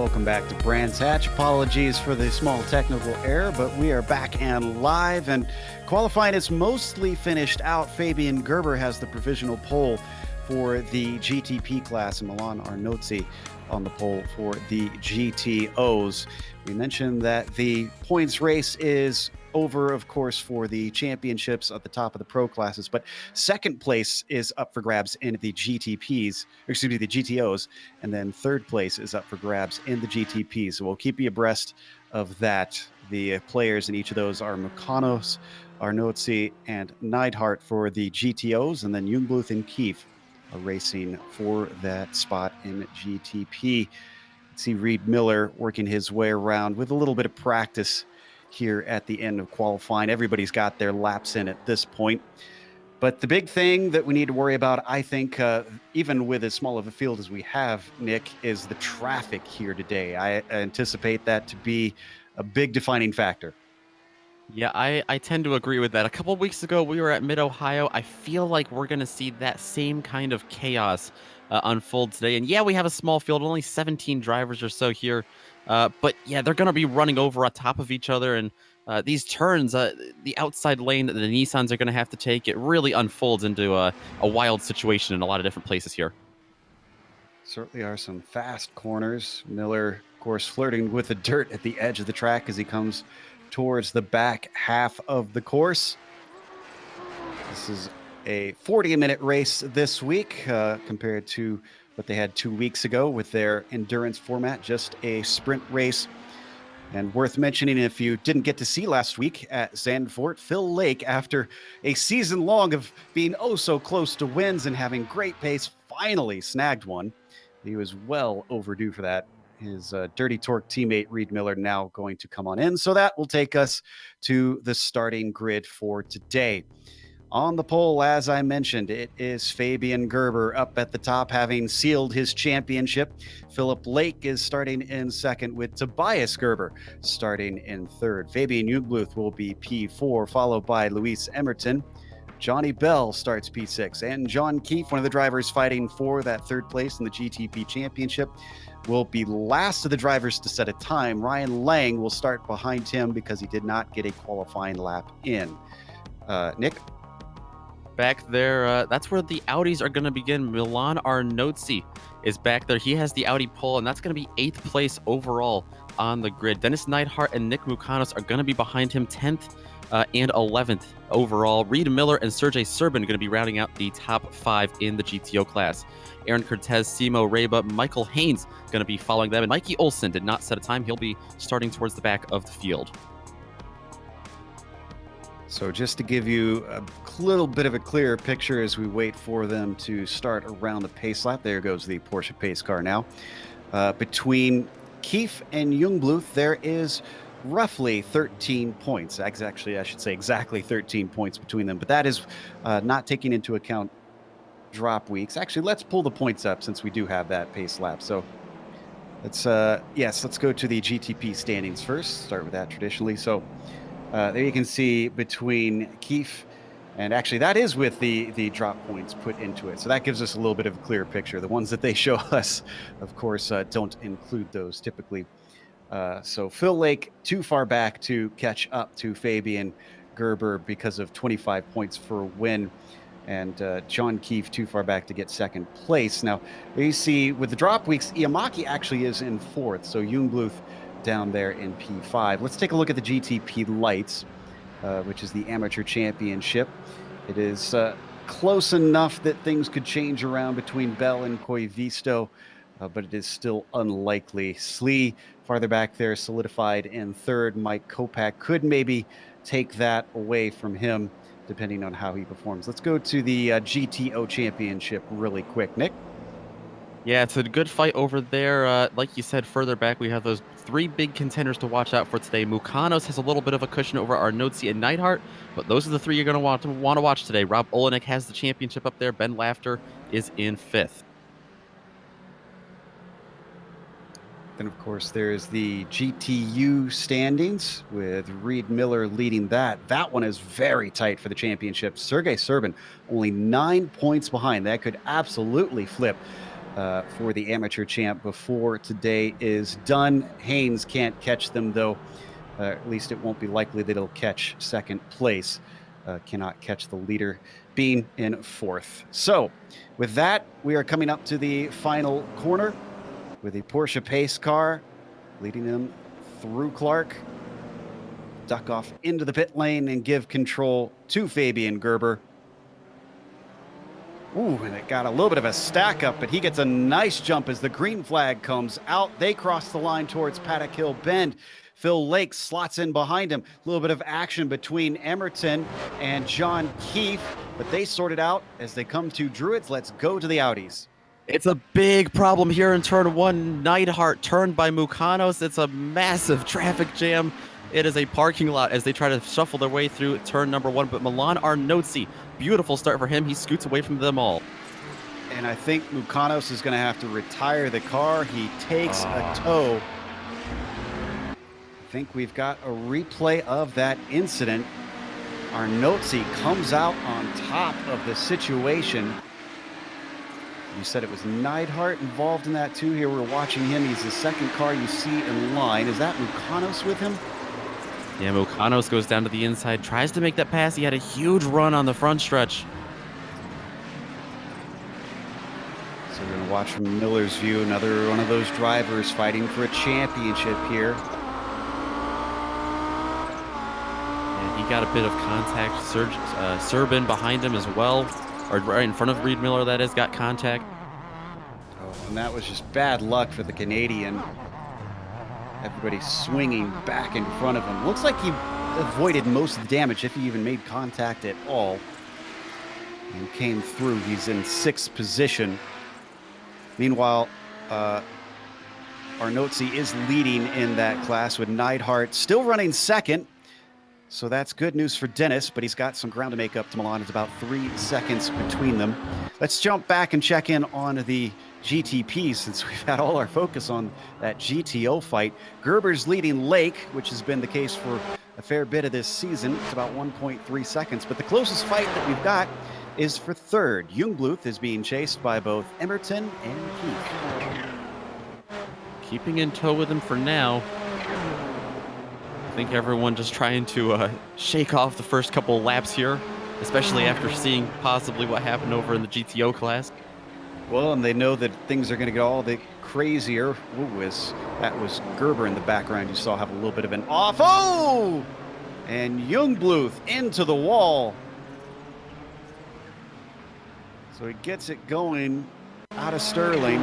Welcome back to Brands Hatch. Apologies for the small technical error, but we are back and live, and qualifying is mostly finished out. Fabian Gerber has the provisional pole for the GTP class, and Milan Arnozzi on the pole for the GTOs. We mentioned that the points race is over, of course, for the championships at the top of the pro classes, but second place is up for grabs in the GTPs, or excuse me, the GTOs, and then third place is up for grabs in the GTPs. So we'll keep you abreast of that. The players in each of those are Mukanos, Arnozzi, and Neidhart for the GTOs, and then Jungbluth and Keefe are racing for that spot in GTP. See Reed Miller working his way around with a little bit of practice here at the end of qualifying. Everybody's got their laps in at this point. But the big thing that we need to worry about, I think, even with as small of a field as we have, Nick, is the traffic here today. I anticipate that to be a big defining factor. Yeah, I tend to agree with that. A couple of weeks ago, we were at Mid-Ohio. I feel like we're going to see that same kind of chaos unfold today. And yeah, we have a small field, only 17 drivers or so here. But yeah, they're going to be running over on top of each other. And these turns, the outside lane that the Nissans are going to have to take, it really unfolds into a wild situation in a lot of different places here. Certainly are some fast corners. Miller, of course, flirting with the dirt at the edge of the track as he comes towards the back half of the course. This is a 40-minute race this week compared to what they had 2 weeks ago with their endurance format, just a sprint race. And worth mentioning, if you didn't get to see last week at Zandvoort, Phil Lake, after a season long of being oh so close to wins and having great pace, finally snagged one. He was well overdue for that. His Dirty Torque teammate, Reed Miller, now going to come on in. So that will take us to the starting grid for today. On the pole, as I mentioned, it is Fabian Gerber up at the top, having sealed his championship. Philip Lake is starting in second, with Tobias Gerber starting in third. Fabian Jungbluth will be P4, followed by Luis Emerton. Johnny Bell starts P6, and John Keefe, one of the drivers fighting for that third place in the GTP Championship, will be last of the drivers to set a time. Ryan Lang will start behind him because he did not get a qualifying lap in. Nick? Back there, that's where the Audis are going to begin. Milan Arnozzi is back there. He has the Audi pole, and that's going to be 8th place overall on the grid. Dennis Neidhart and Nick Mukanos are going to be behind him, 10th and 11th overall. Reed Miller and Sergey Serbin are going to be rounding out the top 5 in the GTO class. Aaron Cortez, Simo Reba, Michael Haynes going to be following them, and Mikey Olsen did not set a time. He'll be starting towards the back of the field. So just to give you a little bit of a clearer picture as we wait for them to start around the pace lap. There goes the Porsche pace car now. Between Keefe and Jungbluth, there is roughly 13 points. Actually, I should say exactly 13 points between them, but that is not taking into account drop weeks. Actually, let's pull the points up since we do have that pace lap. So let's go to the GTP standings first. Start with that traditionally. So there you can see between Keefe, and actually that is with the drop points put into it. So that gives us a little bit of a clearer picture. The ones that they show us, of course, don't include those typically. So Phil Lake too far back to catch up to Fabian Gerber because of 25 points for a win. And John Keefe too far back to get second place. Now, you see with the drop weeks, Iamaki actually is in 4th. So Jungbluth down there in P5. Let's take a look at the GTP Lights, which is the amateur championship. It is close enough that things could change around between Bell and Koivisto, but it is still unlikely. Slee farther back there, solidified in 3rd. Mike Kopak could maybe take that away from him, depending on how he performs. Let's go to the GTO championship really quick. Nick? Yeah, it's a good fight over there. Like you said, further back, we have those 3 big contenders to watch out for today. Mukanos has a little bit of a cushion over Arnozzi and Neidhart, but those are the 3 you're going to want to watch today. Rob Olenek has the championship up there. Ben Laughter is in 5th. Then, of course, there's the GTU standings with Reed Miller leading that. That one is very tight for the championship. Sergey Serbin only 9 points behind. That could absolutely flip for the amateur champ before today is done. Haynes can't catch them, though. At least it won't be likely that he'll catch second place. Cannot catch the leader, being in fourth. So with that, we are coming up to the final corner with the Porsche pace car leading them through Clark. Duck off into the pit lane and give control to Fabian Gerber. Ooh, and it got a little bit of a stack up, but he gets a nice jump as the green flag comes out. They cross the line towards Paddock Hill Bend. Phil Lake slots in behind him. A little bit of action between Emerton and John Keefe, but they sort it out as they come to Druids. Let's go to the Audis. It's a big problem here in turn one. Neidhart turned by Mukanos. It's a massive traffic jam. It is a parking lot as they try to shuffle their way through turn number one. But Milan Arnozzi, beautiful start for him. He scoots away from them all. And I think Mukanos is going to have to retire the car. He takes a tow. I think we've got a replay of that incident. Arnozzi comes out on top of the situation. You said it was Neidhart involved in that too. Here we're watching him. He's the second car you see in line. Is that Mukanos with him? Yeah, Mukanos goes down to the inside, tries to make that pass. He had a huge run on the front stretch. So we're going to watch from Miller's view, another one of those drivers fighting for a championship here. And he got a bit of contact. Serbin behind him as well, or right in front of Reed Miller, that is, got contact. Oh, and that was just bad luck for the Canadian. Everybody swinging back in front of him. Looks like he avoided most of the damage, if he even made contact at all, and came through. He's in sixth position. Meanwhile, Arnozzi is leading in that class with Neidhart still running second. So that's good news for Dennis, but he's got some ground to make up to Milan. It's about 3 seconds between them. Let's jump back and check in on the GTP, since we've had all our focus on that GTO fight. Gerber's leading Lake, which has been the case for a fair bit of this season. It's about 1.3 seconds, but the closest fight that we've got is for third. Jungbluth is being chased by both Emerton and Keith. Keeping in tow with him for now. I think everyone just trying to shake off the first couple laps here, especially after seeing possibly what happened over in the GTO class. Well, and they know that things are going to get all the crazier. Ooh, that was Gerber in the background. You saw have a little bit of an off. Oh! And Jungbluth into the wall. So he gets it going out of Sterling.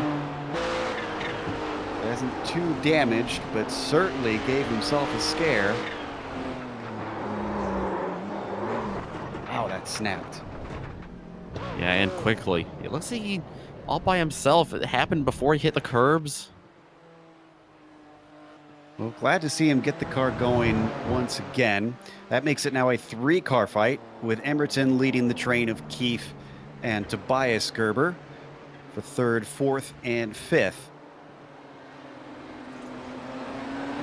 Wasn't too damaged, but certainly gave himself a scare. Wow, that snapped. Yeah, and quickly. It looks like he all by himself. It happened before he hit the curbs. Well, glad to see him get the car going once again. That makes it now a 3-car fight, with Emerton leading the train of Keefe and Tobias Gerber for third, fourth, and fifth.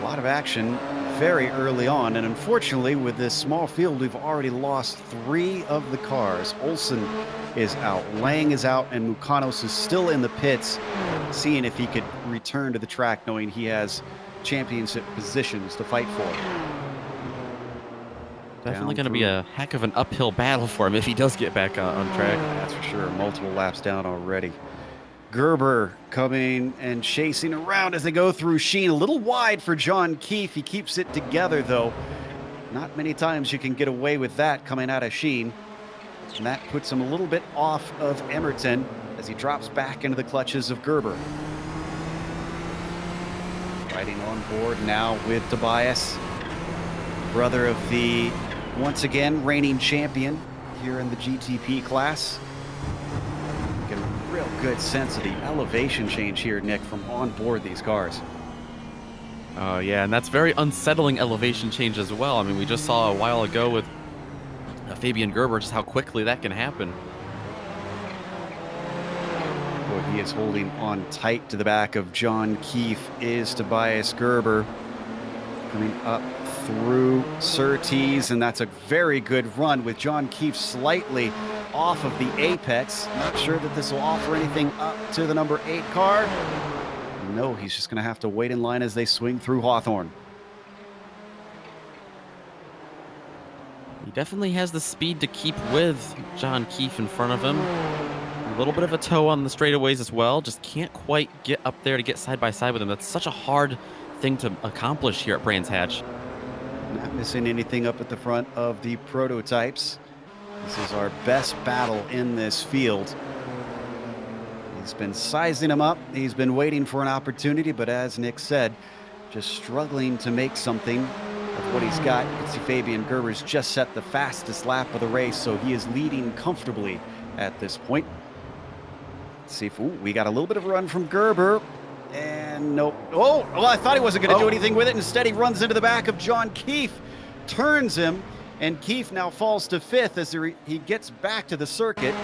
A lot of action very early on, and unfortunately with this small field we've already lost 3 of the cars. Olsen is out, Lang is out, and Mukanos is still in the pits, seeing if he could return to the track, knowing he has championship positions to fight for. Definitely going to be a heck of an uphill battle for him if he does get back on track. That's for sure. Multiple laps down already. Gerber coming and chasing around as they go through Sheen. A little wide for John Keefe. He keeps it together, though. Not many times you can get away with that coming out of Sheen. And that puts him a little bit off of Emerton as he drops back into the clutches of Gerber. Riding on board now with Tobias, brother of the, once again, reigning champion here in the GTP class. Get a real good sense of the elevation change here, Nick, from on board these cars. Oh, yeah, and that's very unsettling elevation change as well. I mean, we just saw a while ago with Fabian Gerber just how quickly that can happen. Boy, he is holding on tight to the back of John Keefe is Tobias Gerber. Coming up through Surtees, and that's a very good run with John Keefe slightly off of the apex. Not sure that this will offer anything up to the number 8 car. No, he's just going to have to wait in line as they swing through Hawthorne. He definitely has the speed to keep with John Keefe in front of him. A little bit of a toe on the straightaways as well. Just can't quite get up there to get side by side with him. That's such a hard thing to accomplish here at Brands Hatch. Not missing anything up at the front of the prototypes. This is our best battle in this field. He's been sizing him up. He's been waiting for an opportunity, but as Nick said, just struggling to make something of what he's got. You can see Fabian Gerber's just set the fastest lap of the race, so he is leading comfortably at this point. Let's see if we got a little bit of a run from Gerber. And nope. Oh, well, I thought he wasn't going to do anything with it. Instead, he runs into the back of John Keefe, turns him, and Keefe now falls to 5th as he gets back to the circuit.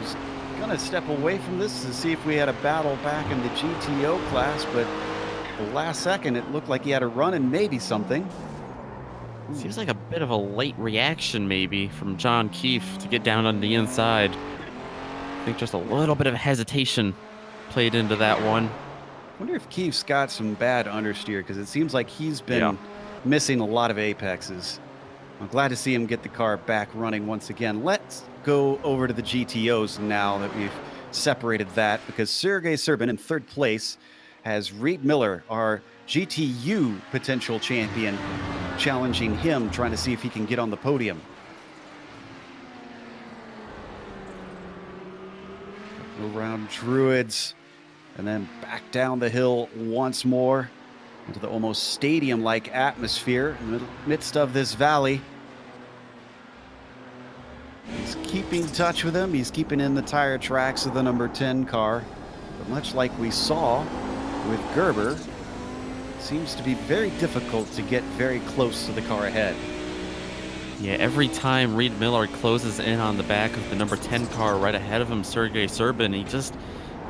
Was going to step away from this to see if we had a battle back in the GTO class, but the last second, it looked like he had a run and maybe something. Seems like a bit of a late reaction maybe from John Keefe to get down on the inside. I think just a little bit of hesitation played into that one. I wonder if Keefe's got some bad understeer, because it seems like he's been missing a lot of apexes. I'm glad to see him get the car back running once again. Let's go over to the GTOs now that we've separated that, because Sergei Serbin in 3rd place has Reed Miller, our GTU potential champion, challenging him, trying to see if he can get on the podium. Around Druids, and then back down the hill once more into the almost stadium-like atmosphere in the midst of this valley. He's keeping touch with him. He's keeping in the tire tracks of the number 10 car. But much like we saw with Gerber, it seems to be very difficult to get very close to the car ahead. Yeah, every time Reed Miller closes in on the back of the number 10 car right ahead of him, Sergei Serbin, he just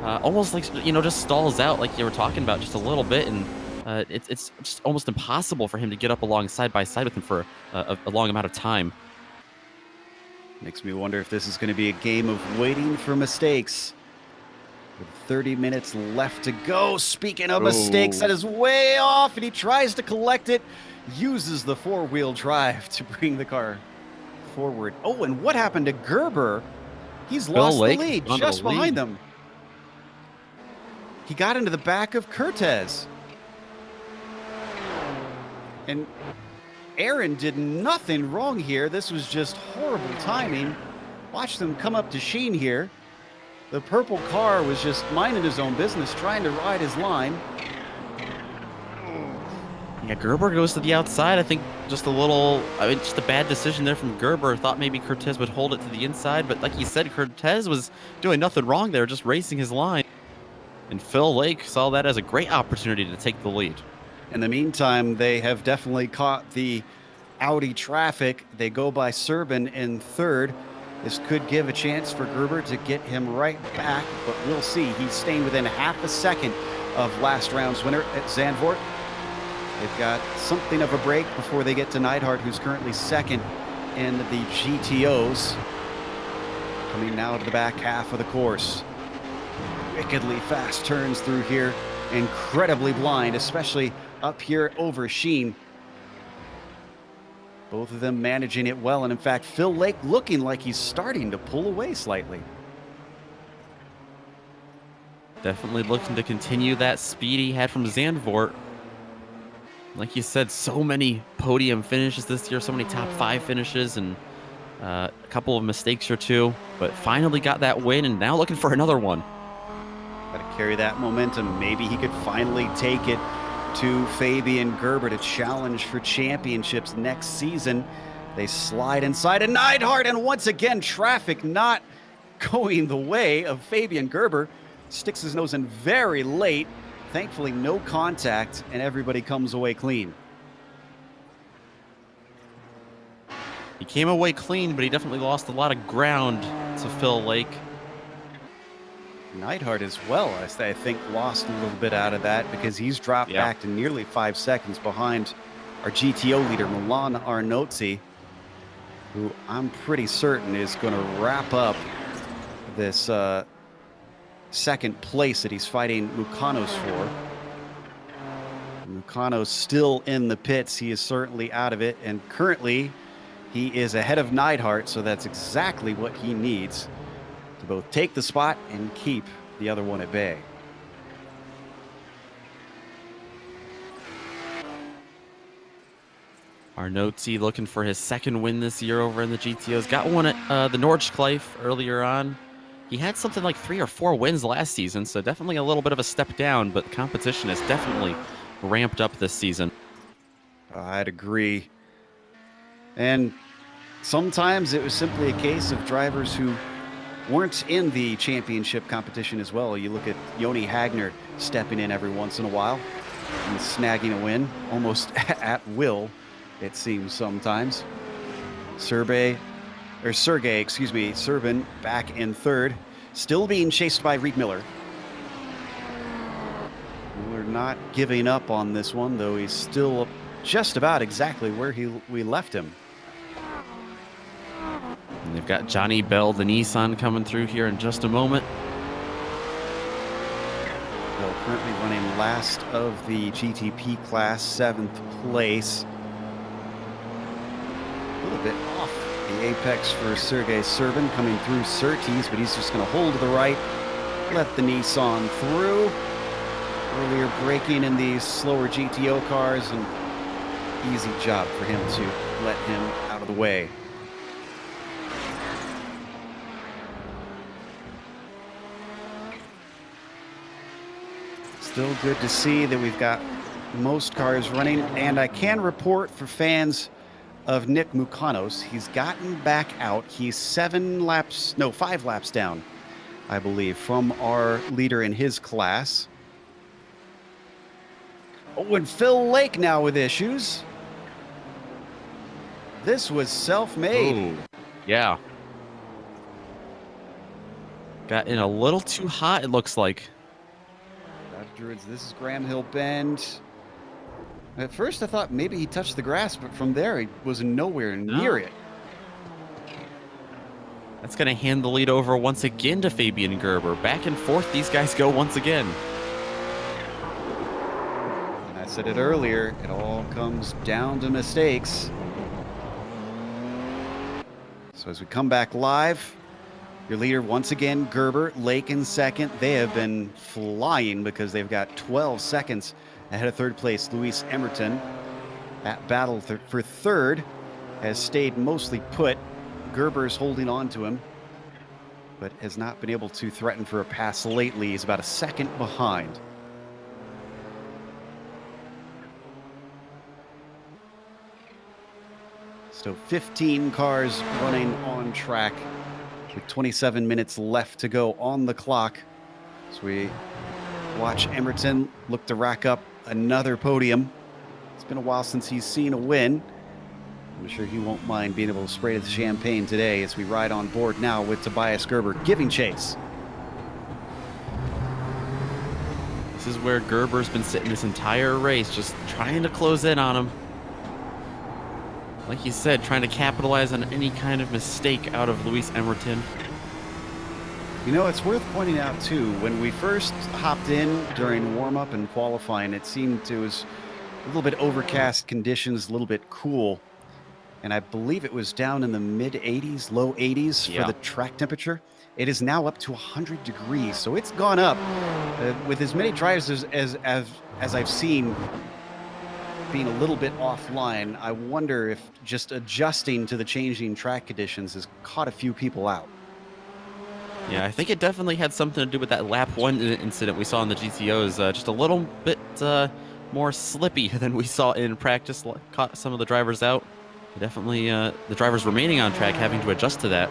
almost like, just stalls out like you were talking about just a little bit, and it's just almost impossible for him to get up along side by side with him for a long amount of time. Makes me wonder if this is going to be a game of waiting for mistakes. With 30 minutes left to go. Speaking of mistakes, that is way off, and he tries to collect it. Uses the 4-wheel drive to bring the car forward. Oh, and what happened to Gerber? He's lost the lead just behind them. He got into the back of Cortez. And Aaron did nothing wrong here. This was just horrible timing. Watch them come up to Sheen here. The purple car was just minding his own business, trying to ride his line. Yeah, Gerber goes to the outside. I think just just a bad decision there from Gerber. Thought maybe Cortez would hold it to the inside, but like you said, Cortez was doing nothing wrong there, just racing his line. And Phil Lake saw that as a great opportunity to take the lead. In the meantime, they have definitely caught the Audi traffic. They go by Serbin in 3rd. This could give a chance for Gerber to get him right back, but we'll see. He's staying within half a second of last round's winner at Zandvoort. They've got something of a break before they get to Neidhart, who's currently 2nd in the GTOs. Coming now to the back half of the course. Wickedly fast turns through here. Incredibly blind, especially up here over Sheen. Both of them managing it well, and in fact, Phil Lake looking like he's starting to pull away slightly. Definitely looking to continue that speed he had from Zandvoort. Like you said, so many podium finishes this year, so many top 5 finishes, and a couple of mistakes or two, but finally got that win, and now looking for another one. Got to carry that momentum. Maybe he could finally take it to Fabian Gerber to challenge for championships next season. They slide inside and Neidhart, and once again, traffic not going the way of Fabian Gerber. Sticks his nose in very late. Thankfully, no contact, and everybody comes away clean. He came away clean, but he definitely lost a lot of ground to Phil Lake. Neidhart as well, I think, lost a little bit out of that because he's dropped back to nearly 5 seconds behind our GTO leader, Milan Arnozzi, who I'm pretty certain is going to wrap up this second place that he's fighting Mukanos for. Mukanos still in the pits. He is certainly out of it, and currently he is ahead of Neidhart, so that's exactly what he needs to both take the spot and keep the other one at bay. Arnozzi looking for his second win this year over in the GTOs. Got one at the Nordschleife earlier on. He had something like 3 or 4 wins last season, so definitely a little bit of a step down, but competition has definitely ramped up this season. I'd agree. And sometimes it was simply a case of drivers who weren't in the championship competition as well. You look at Joni Hagner stepping in every once in a while and snagging a win almost at will, it seems sometimes. Sergey, Serban back in third, still being chased by Reed Miller. We're not giving up on this one, though he's still just about exactly where we left him. And they've got Johnny Bell, the Nissan, coming through here in just a moment. Bell currently running last of the GTP class, 7th place. A little bit off the apex for Sergey Serban coming through Surtees, but he's just going to hold to the right, let the Nissan through. Earlier braking in these slower GTO cars, and easy job for him to let him out of the way. Still good to see that we've got most cars running, and I can report for fans of Nick Mukanos, he's gotten back out. He's 5 laps down, I believe, from our leader in his class. Oh, and Phil Lake now with issues. This was self-made. Ooh, yeah. Got in a little too hot, it looks like. Druids, this is Graham Hill Bend. At first I thought maybe he touched the grass, but from there he was nowhere near it. That's going to hand the lead over once again to Fabian Gerber. Back and forth these guys go once again. And I said it earlier, it all comes down to mistakes. So as we come back live, your leader once again, Gerber, Lake in second. They have been flying because they've got 12 seconds ahead of third place, Luis Emerton. That battle for third has stayed mostly put. Gerber's holding on to him, but has not been able to threaten for a pass lately. He's about a second behind. So 15 cars running on track with 27 minutes left to go on the clock. So we watch Emerton look to rack up another podium. It's been a while since he's seen a win. I'm sure he won't mind being able to spray the champagne today as we ride on board now with Tobias Gerber giving chase. This is where Gerber's been sitting this entire race, just trying to close in on him. Like you said, trying to capitalize on any kind of mistake out of Luis Emerton. You know, it's worth pointing out, too, when we first hopped in during warm-up and qualifying, it seemed it was a little bit overcast conditions, a little bit cool. And I believe it was down in the mid-80s, low 80s for the track temperature. It is now up to 100 degrees, so it's gone up. With as many drivers as I've seen being a little bit offline, I wonder if just adjusting to the changing track conditions has caught a few people out. Yeah, I think it definitely had something to do with that lap 1 incident we saw in the GTOs. Just a little bit more slippy than we saw in practice. Caught some of the drivers out. Definitely the drivers remaining on track having to adjust to that.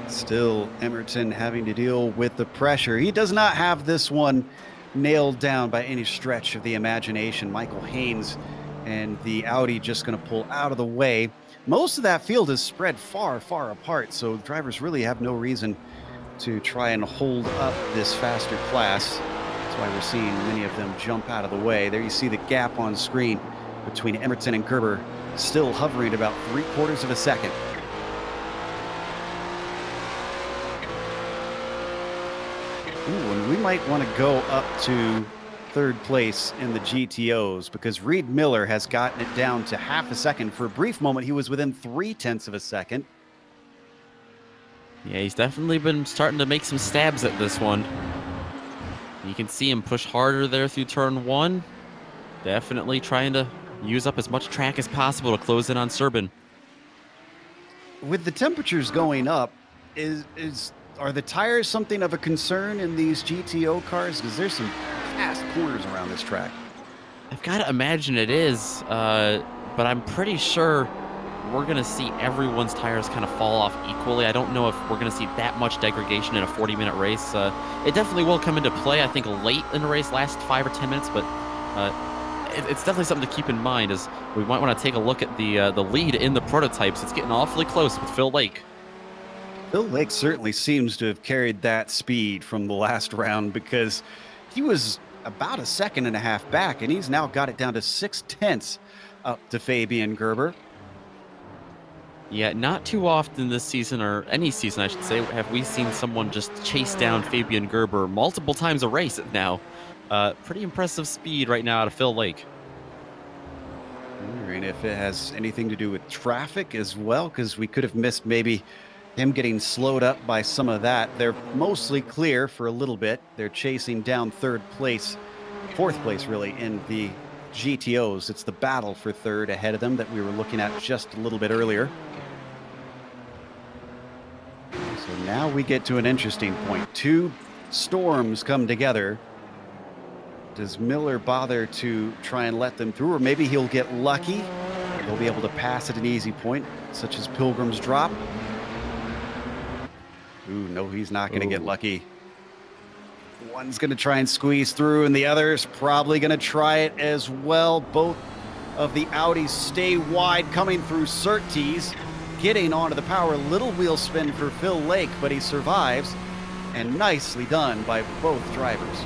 Still, Emerton having to deal with the pressure. He does not have this one nailed down by any stretch of the imagination. Michael Haynes and the Audi just going to pull out of the way. most of that field is spread far, far apart, so drivers really have no reason to try and hold up this faster class. That's why we're seeing many of them jump out of the way. There you see the gap on screen between Emerton and Gerber, still hovering about 3/4 of a second. Ooh, and we might want to go up to third place in the GTOs because Reed Miller has gotten it down to half a second. For a brief moment, he was within 0.3 of a second. Yeah, he's definitely been starting to make some stabs at this one. You can see him push harder there through turn 1. Definitely trying to use up as much track as possible to close in on Serban. With the temperatures going up, are the tires something of a concern in these GTO cars? Because there's some fast corners around this track. I've got to imagine it is, but I'm pretty sure we're going to see everyone's tires kind of fall off equally. I don't know if we're going to see that much degradation in a 40-minute race. It definitely will come into play, I think, late in the race, last 5 or 10 minutes, but it's definitely something to keep in mind as we might want to take a look at the lead in the prototypes. It's getting awfully close with Phil Lake. Phil Lake certainly seems to have carried that speed from the last round because he was about 1.5 seconds back, and he's now got it down to 0.6 up to Fabian Gerber. Yeah, not too often this season, or any season, I should say, have we seen someone just chase down Fabian Gerber multiple times a race now. Pretty impressive speed right now out of Phil Lake. Wondering if it has anything to do with traffic as well, because we could have missed maybe him getting slowed up by some of that. They're mostly clear for a little bit. They're chasing down fourth place really, in the GTOs. It's the battle for third ahead of them that we were looking at just a little bit earlier. So now we get to an interesting point. 2 storms come together. Does Miller bother to try and let them through, or maybe he'll get lucky? He'll be able to pass at an easy point, such as Pilgrim's Drop. Ooh, no, he's not going to get lucky. One's going to try and squeeze through, and the other's probably going to try it as well. Both of the Audis stay wide, coming through Surtees, getting onto the power. Little wheel spin for Phil Lake, but he survives, and nicely done by both drivers.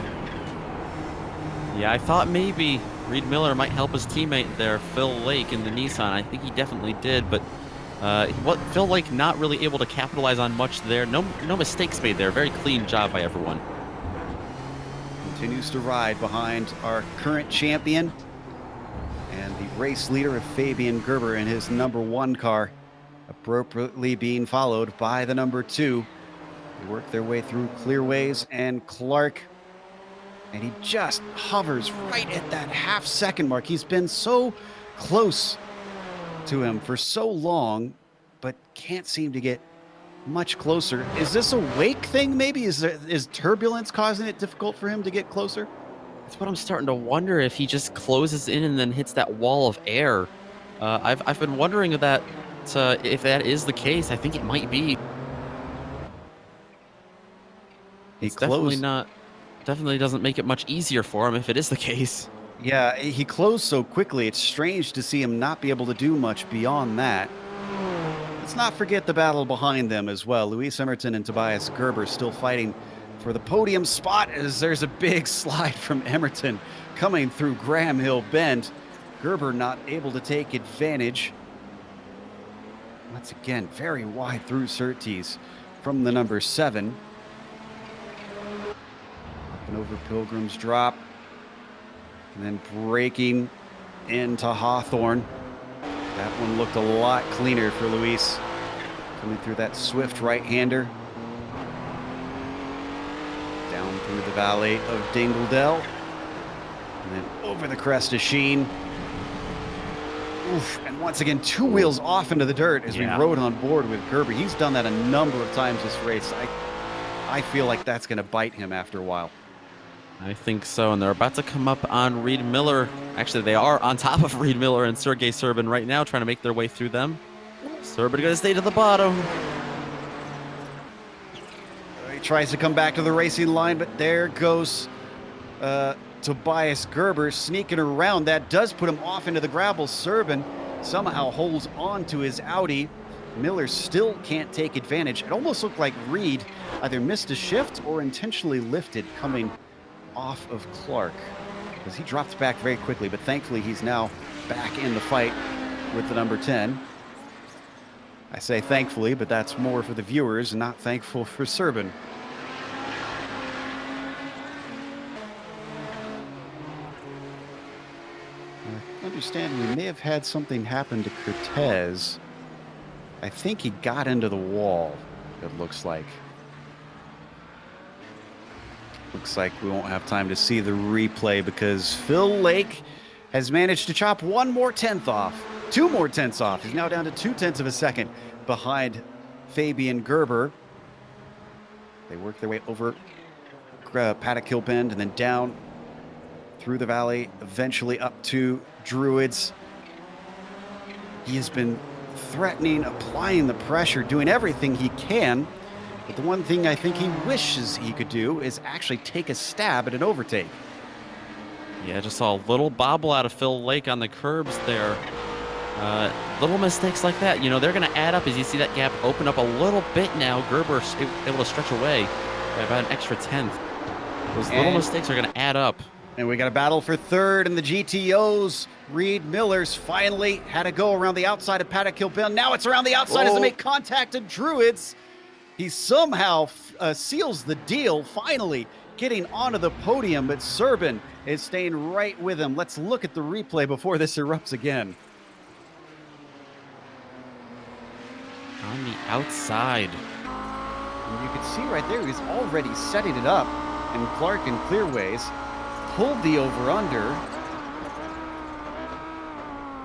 Yeah, I thought maybe Reed Miller might help his teammate there, Phil Lake, in the Nissan. I think he definitely did, but Phil Lake not really able to capitalize on much there. No mistakes made there. Very clean job by everyone. Continues to ride behind our current champion and the race leader of Fabian Gerber in his number 1 car, appropriately being followed by the number 2. They work their way through Clearways and Clark, and he just hovers right at that half-second mark. He's been so close to him for so long, but can't seem to get much closer. Is this a wake thing maybe? Is turbulence causing it difficult for him to get closer? That's what I'm starting to wonder, if he just closes in and then hits that wall of air. I've been wondering that if that is the case. I think it might be. It's definitely doesn't make it much easier for him if it is the case. Yeah, he closed so quickly. It's strange to see him not be able to do much beyond that. Let's not forget the battle behind them as well. Luis Emerton and Tobias Gerber still fighting for the podium spot, as there's a big slide from Emerton coming through Graham Hill Bend. Gerber not able to take advantage. Once again, very wide through Surtees from the number 7. Up and over Pilgrim's Drop. And then breaking into Hawthorne. That one looked a lot cleaner for Luis. Coming through that swift right-hander. Down through the valley of Dingledell. And then over the crest of Sheen. Oof, and once again, 2 wheels off into the dirt as we rode on board with Gerber. He's done that a number of times this race. I feel like that's going to bite him after a while. I think so, and they're about to come up on Reed Miller. Actually, they are on top of Reed Miller and Sergey Serban right now, trying to make their way through them. Serban going to stay to the bottom. He tries to come back to the racing line, but there goes Tobias Gerber sneaking around. That does put him off into the gravel. Serban somehow holds on to his Audi. Miller still can't take advantage. It almost looked like Reed either missed a shift or intentionally lifted coming off of Clark, because he dropped back very quickly, but thankfully he's now back in the fight with the number 10. I say thankfully, but that's more for the viewers and not thankful for Serban. I understand we may have had something happen to Cortez. I think he got into the wall, it looks like. Looks like we won't have time to see the replay because Phil Lake has managed to chop 1 more tenth off. 2 more tenths off. He's now down to 0.2 of a second behind Fabian Gerber. They work their way over Paddock Hill Bend and then down through the valley, eventually up to Druids. He has been threatening, applying the pressure, doing everything he can. But the one thing I think he wishes he could do is actually take a stab at an overtake. Yeah, just saw a little bobble out of Phil Lake on the curbs there. Little mistakes like that, you know, they're going to add up as you see that gap open up a little bit now. Gerber's able to stretch away by about an extra tenth. Those little mistakes are going to add up. And we got a battle for third in the GTOs. Reed Miller's finally had to go around the outside of Paddock Hill Bend. Now it's around the outside as they make contact to Druids. He somehow seals the deal, finally getting onto the podium, but Serban is staying right with him. Let's look at the replay before this erupts again. On the outside. And you can see right there, he's already setting it up. And Clark in Clearways pulled the over-under.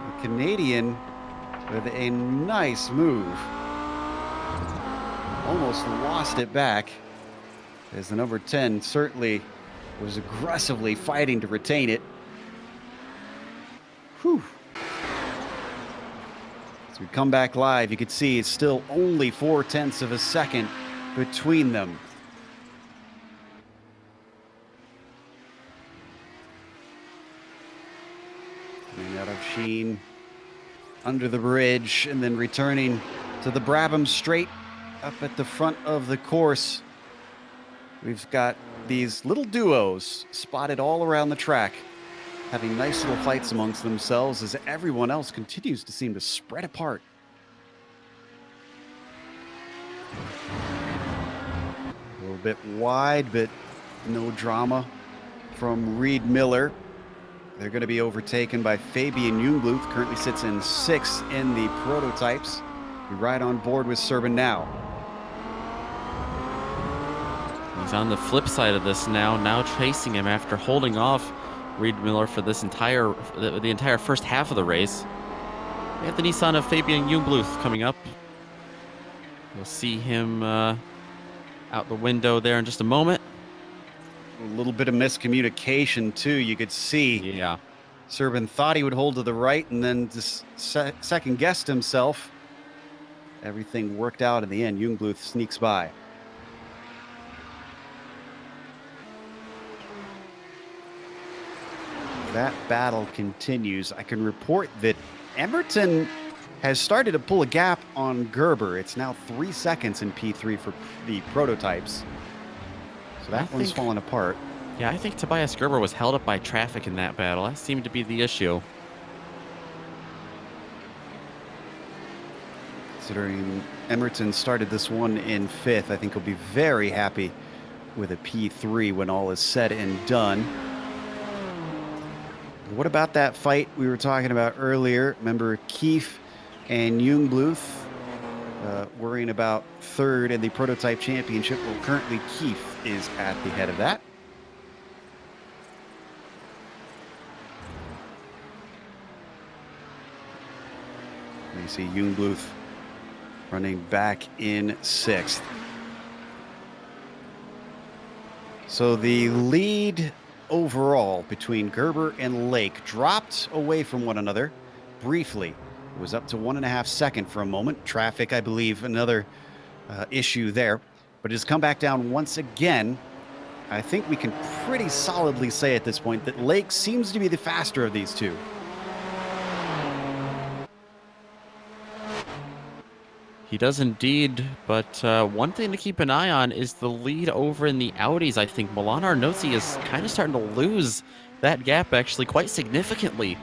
The Canadian with a nice move. Almost lost it back, as the number 10 certainly was aggressively fighting to retain it. Whew. As we come back live, you can see it's still only 0.4 of a second between them. Coming out of Sheen, under the bridge, and then returning to the Brabham Straight up at the front of the course. We've got these little duos spotted all around the track, having nice little fights amongst themselves as everyone else continues to seem to spread apart. A little bit wide, but no drama from Reed Miller. They're going to be overtaken by Fabian Jungbluth, currently sits in 6th in the prototypes. We ride on board with Serban now. He's on the flip side of this now chasing him after holding off Reed Miller for this the entire first half of the race. We have the Nissan of Fabian Jungbluth coming up. We'll see him out the window there in just a moment. A little bit of miscommunication too. You could see. Yeah. Serban thought he would hold to the right and then just second guessed himself. Everything worked out in the end. Jungbluth sneaks by. That battle continues. I can report that Emerton has started to pull a gap on Gerber. It's now 3 seconds in P3 for the prototypes. So that one's falling apart. Yeah, I think Tobias Gerber was held up by traffic in that battle. That seemed to be the issue. Considering Emerton started this one in 5th, I think he'll be very happy with a P3 when all is said and done. What about that fight we were talking about earlier? Remember Keefe and Jungbluth worrying about 3rd in the prototype championship. Well, currently Keefe is at the head of that. You see Jungbluth running back in 6th. So the lead overall between Gerber and Lake dropped away from one another briefly. It was up to 1.5 seconds for a moment. Traffic, I believe, another issue there, but it has come back down once again. I think we can pretty solidly say at this point that Lake seems to be the faster of these two. He does indeed, but one thing to keep an eye on is the lead over in the Audis. I think Milan Arnozzi is kind of starting to lose that gap actually quite significantly.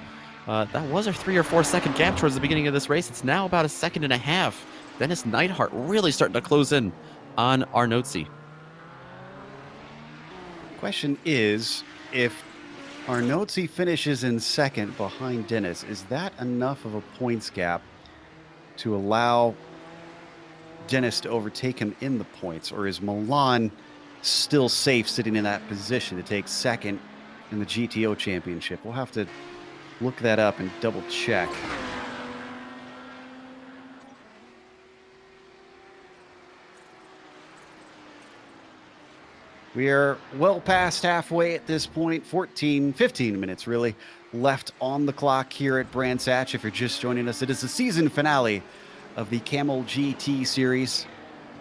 That was a 3 or 4 second gap towards the beginning of this race. It's now about 1.5 seconds. Dennis Neidhart really starting to close in on Arnozzi. Question is, if Arnozzi finishes in second behind Dennis, is that enough of a points gap to allow Dennis to overtake him in the points, or is Milan still safe sitting in that position to take second in the GTO Championship? We'll have to look that up and double check. We are well past halfway at this point, 15 minutes really left on the clock here at Brands Hatch. If you're just joining us, it is the season finale of the Kamel GT series.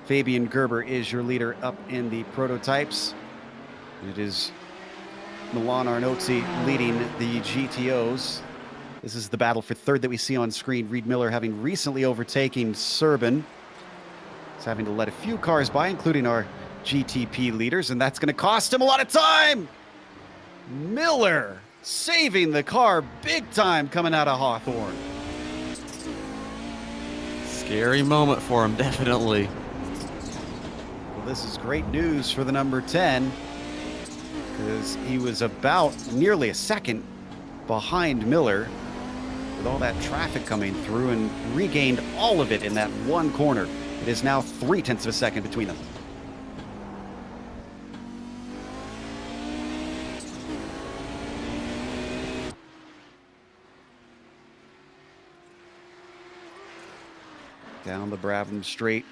Fabian Gerber is your leader up in the prototypes. It is Milan Arnozzi leading the GTOs. This is the battle for third that we see on screen. Reed Miller having recently overtaken Serban. He's having to let a few cars by, including our GTP leaders, and that's going to cost him a lot of time. Miller saving the car big time coming out of Hawthorne. Scary moment for him, definitely. Well, this is great news for the number 10, because he was about nearly a second behind Miller with all that traffic coming through, and regained all of it in that one corner. It is now 0.3 of a second between them. Down the Brabham straight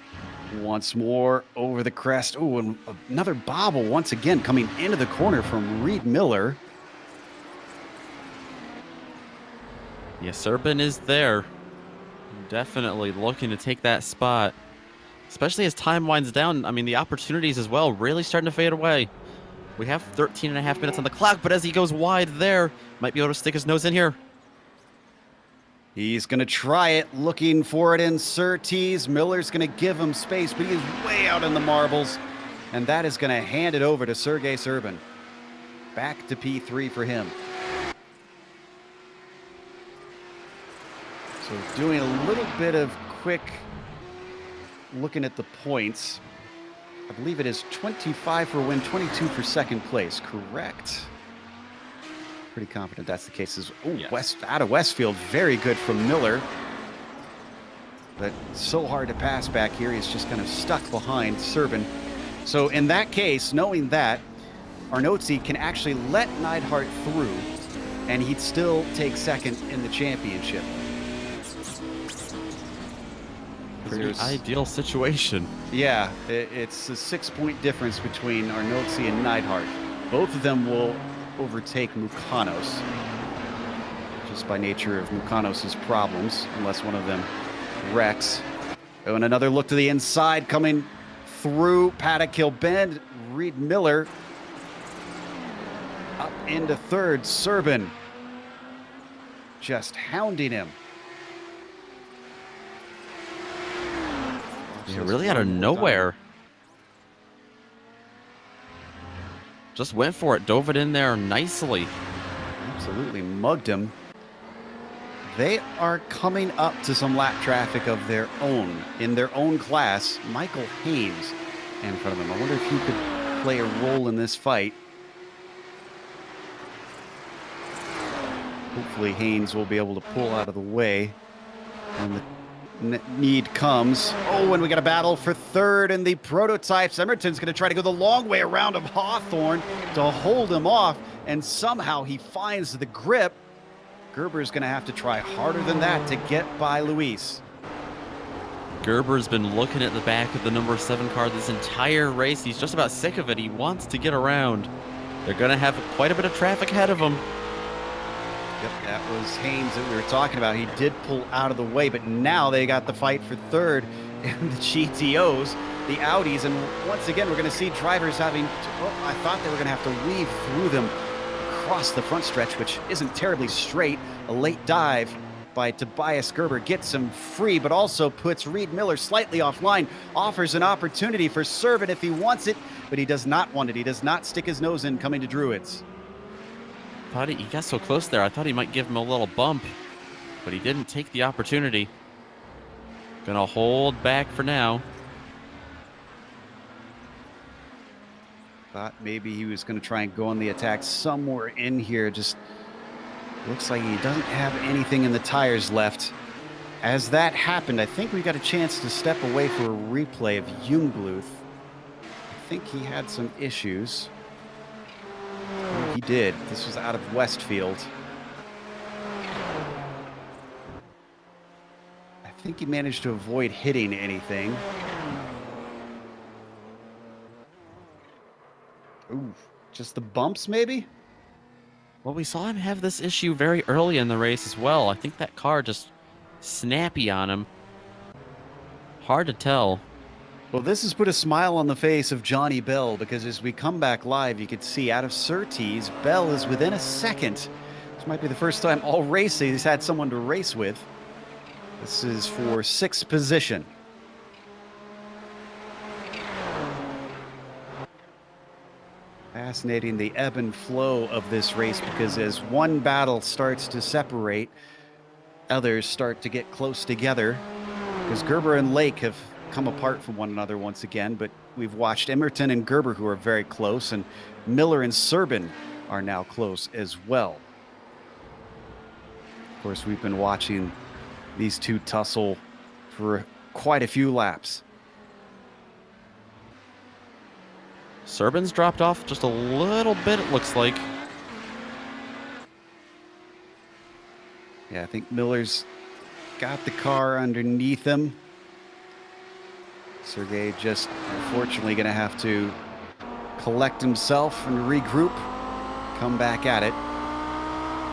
once more over the crest. Oh, and another bobble once again coming into the corner from Reed Miller. Yeah, Serban is there. Definitely looking to take that spot. Especially as time winds down. I mean, the opportunities as well really starting to fade away. We have 13.5 minutes on the clock, but as he goes wide there, might be able to stick his nose in here. He's going to try it, looking for it in Surtees. Miller's going to give him space, but he is way out in the marbles. And that is going to hand it over to Sergei Serban. Back to P3 for him. So doing a little bit of quick looking at the points. I believe it is 25 for win, 22 for second place, correct? Pretty confident that's the case. Yes. Out of Westfield, very good from Miller. But so hard to pass back here. He's just kind of stuck behind Serban. So in that case, knowing that, Arnozzi can actually let Neidhart through, and he'd still take second in the championship. Pretty ideal situation. Yeah, it's a 6-point difference between Arnozzi and Neidhart. Both of them will overtake Mukanos, just by nature of Mukanos' problems, unless one of them wrecks. Oh, and another look to the inside coming through Paddock Hill Bend. Reed Miller up into third. Serban just hounding him. Yeah, really out of nowhere. Just went for it, dove it in there nicely. Absolutely mugged him. They are coming up to some lap traffic of their own, in their own class. Michael Haynes in front of him. I wonder if he could play a role in this fight. Hopefully Haynes will be able to pull out of the way when the need comes. Oh, and we got a battle for third in the prototypes. Emerton's going to try to go the long way around of Hawthorne to hold him off, and somehow he finds the grip. Gerber's going to have to try harder than that to get by Luis. Gerber's been looking at the back of the number 7 car this entire race. He's just about sick of it. He wants to get around. They're going to have quite a bit of traffic ahead of him. Yep, that was Haynes that we were talking about. He did pull out of the way, but now they got the fight for third in the GTOs, the Audis, and once again, we're going to see drivers having to, I thought they were going to have to weave through them across the front stretch, which isn't terribly straight. A late dive by Tobias Gerber gets him free, but also puts Reed Miller slightly offline, offers an opportunity for Serban if he wants it, but he does not want it. He does not stick his nose in coming to Druids. Thought he got so close there. I thought he might give him a little bump, but he didn't take the opportunity. Gonna hold back for now. Thought maybe he was going to try and go on the attack somewhere in here. Just looks like he doesn't have anything in the tires left. As that happened, I think we got a chance to step away for a replay of Jungbluth. I think he had some issues. Oh, he did. This was out of Westfield. I think he managed to avoid hitting anything. Ooh, just the bumps maybe? Well, we saw him have this issue very early in the race as well. I think that car just snappy on him. Hard to tell. Well, this has put a smile on the face of Johnny Bell, because as we come back live, you could see out of Surtees, Bell is within a second. This might be the first time all race he's had someone to race with. This is for 6th position. Fascinating, the ebb and flow of this race, because as one battle starts to separate, others start to get close together, because Gerber and Lake have come apart from one another once again, but we've watched Emerton and Gerber, who are very close, and Miller and Serban are now close as well. Of course, we've been watching these two tussle for quite a few laps. Serban's dropped off just a little bit, it looks like. Yeah, I think Miller's got the car underneath him. Sergey just unfortunately going to have to collect himself and regroup, come back at it,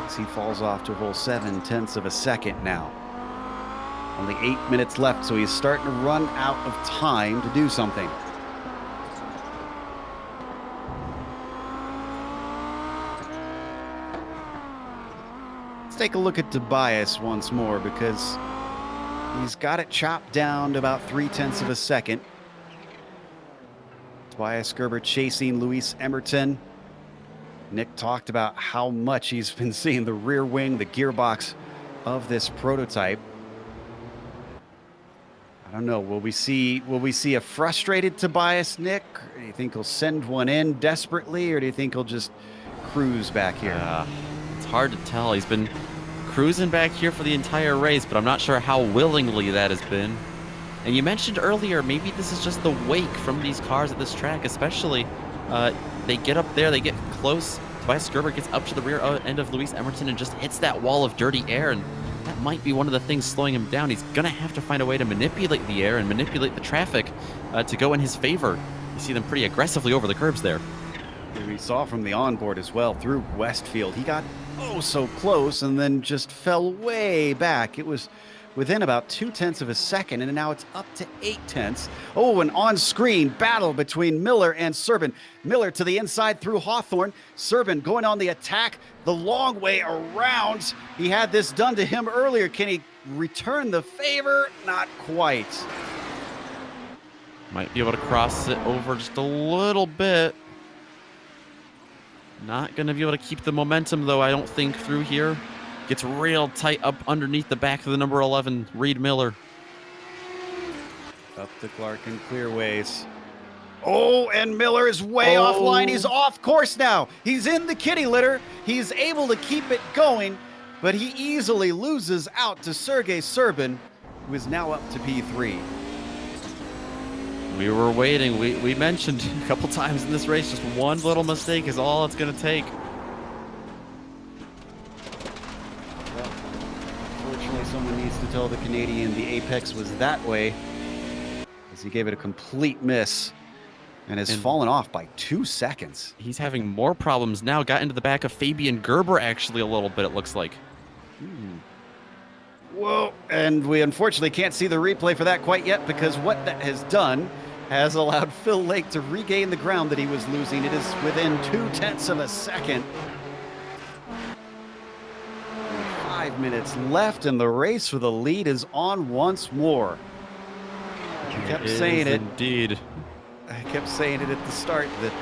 as he falls off to a whole 7/10 of a second now. Only 8 minutes left, so he's starting to run out of time to do something. Let's take a look at Tobias once more, because he's got it chopped down to about 0.3 of a second. Tobias Gerber chasing Luis Emerton. Nick talked about how much he's been seeing the rear wing, the gearbox of this prototype. I don't know. Will we see a frustrated Tobias, Nick? Or do you think he'll send one in desperately, or do you think he'll just cruise back here? It's hard to tell. He's been cruising back here for the entire race, but I'm not sure how willingly that has been. And you mentioned earlier, maybe this is just the wake from these cars at this track, especially they get up there, they get close. Tobias Gerber gets up to the rear end of Luis Emerton and just hits that wall of dirty air, and that might be one of the things slowing him down. He's going to have to find a way to manipulate the air and manipulate the traffic to go in his favor. You see them pretty aggressively over the curbs there. We saw from the onboard as well through Westfield. He got oh so close and then just fell way back. It was within about 0.2 of a second, and now it's up to 0.8. Oh, an on-screen battle between Miller and Serban. Miller to the inside through Hawthorne. Serban going on the attack the long way around. He had this done to him earlier. Can he return the favor? Not quite. Might be able to cross it over just a little bit. Not going to be able to keep the momentum, though, I don't think, through here. Gets real tight up underneath the back of the number 11, Reed Miller. Up to Clark and Clearways. Oh, and Miller is way offline. He's off course now. He's in the kitty litter. He's able to keep it going, but he easily loses out to Sergey Serban, who is now up to P3. We were waiting. We mentioned a couple times in this race, just one little mistake is all it's going to take. Well, unfortunately, someone needs to tell the Canadian the apex was that way, as he gave it a complete miss and has fallen off by 2 seconds. He's having more problems now. Got into the back of Fabian Gerber, actually, a little bit, it looks like. Whoa, and we unfortunately can't see the replay for that quite yet, because what that has done has allowed Phil Lake to regain the ground that he was losing. It is within 0.2 of a second. 5 5 minutes left, and the race for the lead is on once more. I kept saying it. Indeed. I kept saying it at the start that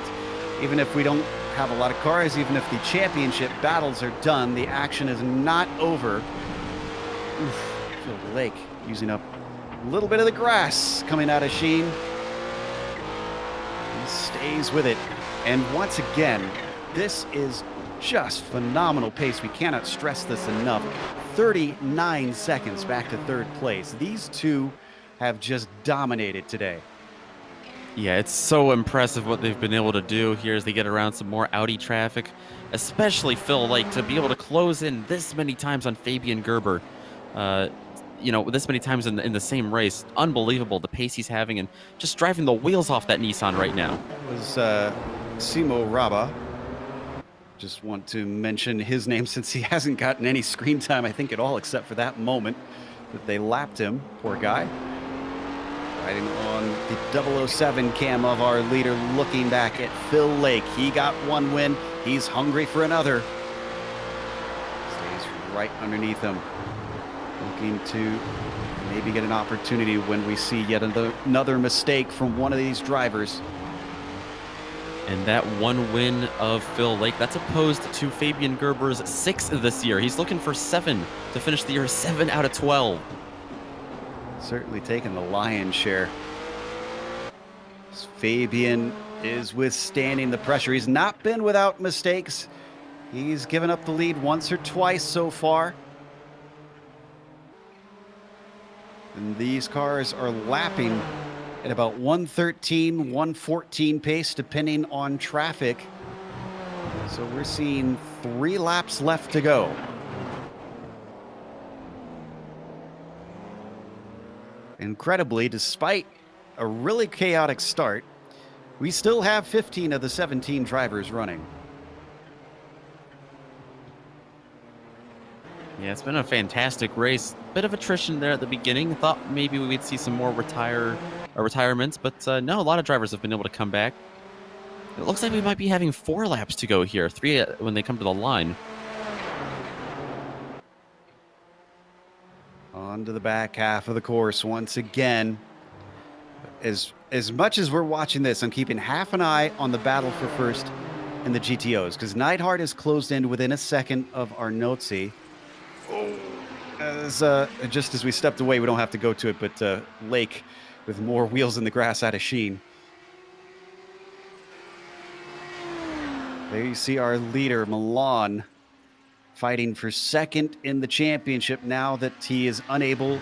even if we don't have a lot of cars, even if the championship battles are done, the action is not over. Oof, Phil Lake using up a little bit of the grass coming out of Sheen. He stays with it. And once again, this is just phenomenal pace. We cannot stress this enough. 39 seconds back to third place. These two have just dominated today. Yeah, it's so impressive what they've been able to do here as they get around some more Audi traffic, especially Phil Lake, to be able to close in this many times on Fabian Gerber. This many times in the same race. Unbelievable, the pace he's having and just driving the wheels off that Nissan right now. That was Simo Raba. Just want to mention his name since he hasn't gotten any screen time, I think, at all, except for that moment that they lapped him. Poor guy. Riding on the 007 cam of our leader, looking back at Phil Lake. He got one win. He's hungry for another. Stays right underneath him. Looking to maybe get an opportunity when we see yet another mistake from one of these drivers. And that one win of Phil Lake, that's opposed to Fabian Gerber's 6th this year. He's looking for 7 to finish the year, 7 out of 12. Certainly taking the lion's share. Fabian is withstanding the pressure. He's not been without mistakes. He's given up the lead once or twice so far. And these cars are lapping at about 113, 114 pace, depending on traffic. So we're seeing 3 laps left to go. Incredibly, despite a really chaotic start, we still have 15 of the 17 drivers running. Yeah, it's been a fantastic race. Bit of attrition there at the beginning. Thought maybe we'd see some more retirements, but no, a lot of drivers have been able to come back. It looks like we might be having 4 laps to go here, 3 when they come to the line. On to the back half of the course once again. As much as we're watching this, I'm keeping half an eye on the battle for first in the GTOs, because Neidhart is closed in within a second of Arnotzi. Just as we stepped away, we don't have to go to it, but Lake with more wheels in the grass out of Sheen. There you see our leader, Milan, fighting for second in the championship now that he is unable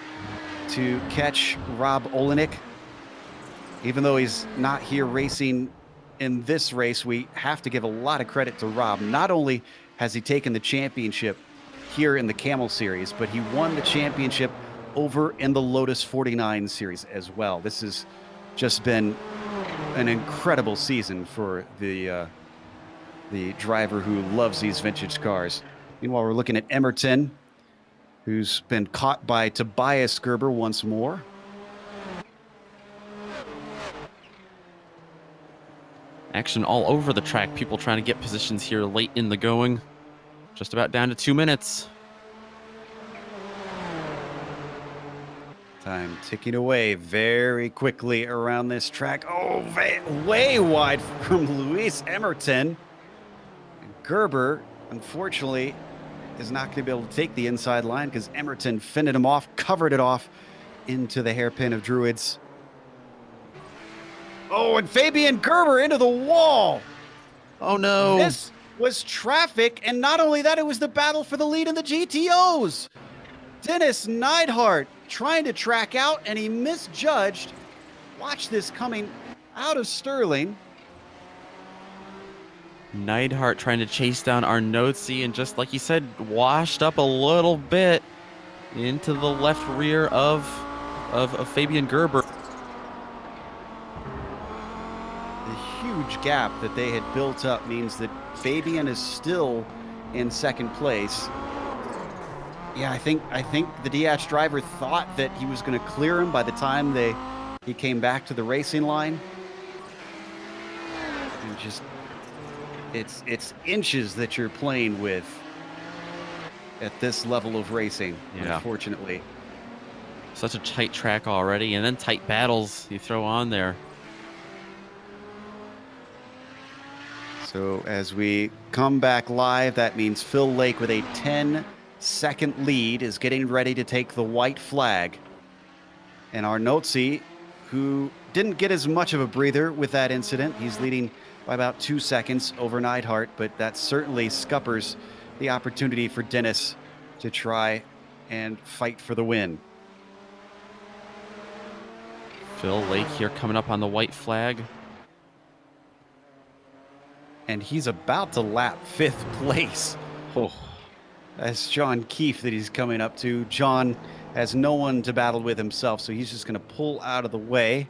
to catch Rob Olenek. Even though he's not here racing in this race, we have to give a lot of credit to Rob. Not only has he taken the championship here in the Camel Series, but he won the championship over in the Lotus 49 Series as well. This has just been an incredible season for the driver who loves these vintage cars. Meanwhile, we're looking at Emerton, who's been caught by Tobias Gerber once more. Action all over the track. People trying to get positions here late in the going. Just about down to 2 minutes. Time ticking away very quickly around this track. Oh, way wide from Luis Emerton. Gerber, unfortunately, is not going to be able to take the inside line because Emerton fended him off, covered it off into the hairpin of Druids. Oh, and Fabian Gerber into the wall. Oh, no. This was traffic, and not only that, it was the battle for the lead in the GTOs. Dennis Neidhart trying to track out, and he misjudged. Watch this coming out of Sterling. Neidhart trying to chase down Arnotzi, and just like you said, washed up a little bit into the left rear of Fabian Gerber. The huge gap that they had built up means that Fabian is still in second place. Yeah, I think the DH driver thought that he was going to clear him by the time he came back to the racing line. And just it's inches that you're playing with. at this level of racing, Yeah. unfortunately. Such a tight track already, and then tight battles you throw on there. So as we come back live, that means Phil Lake with a 10-second lead is getting ready to take the white flag. And Arnotzi, who didn't get as much of a breather with that incident, he's leading by about 2 seconds over Neidhart, but that certainly scuppers the opportunity for Dennis to try and fight for the win. Phil Lake here coming up on the white flag. And he's about to lap 5th place. Oh, that's John Keefe that he's coming up to. John has no one to battle with himself, so he's just going to pull out of the way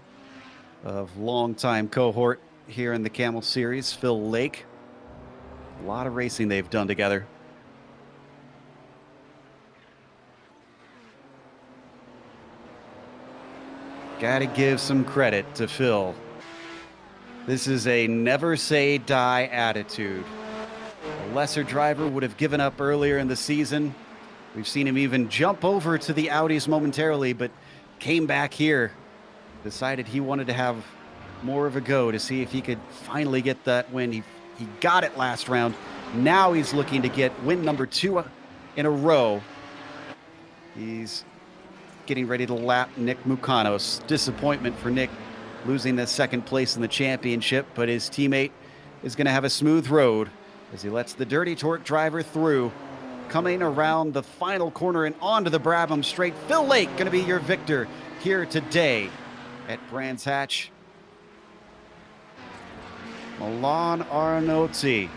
of longtime cohort here in the Kamel Series, Phil Lake. A lot of racing they've done together. Got to give some credit to Phil. This is a never say die attitude. A lesser driver would have given up earlier in the season. We've seen him even jump over to the Audis momentarily, but came back here, decided he wanted to have more of a go to see if he could finally get that win. He got it last round. Now he's looking to get win number 2 in a row. He's getting ready to lap Nick Mukanos. Disappointment for Nick losing the 2nd place in the championship, but his teammate is going to have a smooth road as he lets the Dirty Torque driver through. Coming around the final corner and onto the Brabham straight, Phil Lake going to be your victor here today at Brands Hatch. Milan Arnotzi.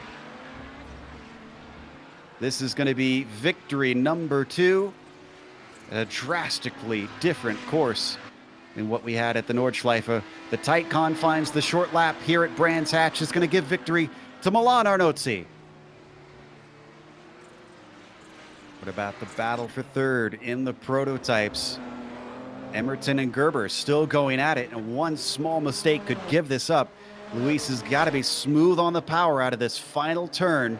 This is going to be victory number 2. A drastically different course than what we had at the Nordschleife. The tight confines, the short lap here at Brands Hatch is going to give victory to Milan Arnotzi. What about the battle for 3rd in the prototypes? Emerton and Gerber still going at it, and one small mistake could give this up. Luis has got to be smooth on the power out of this final turn.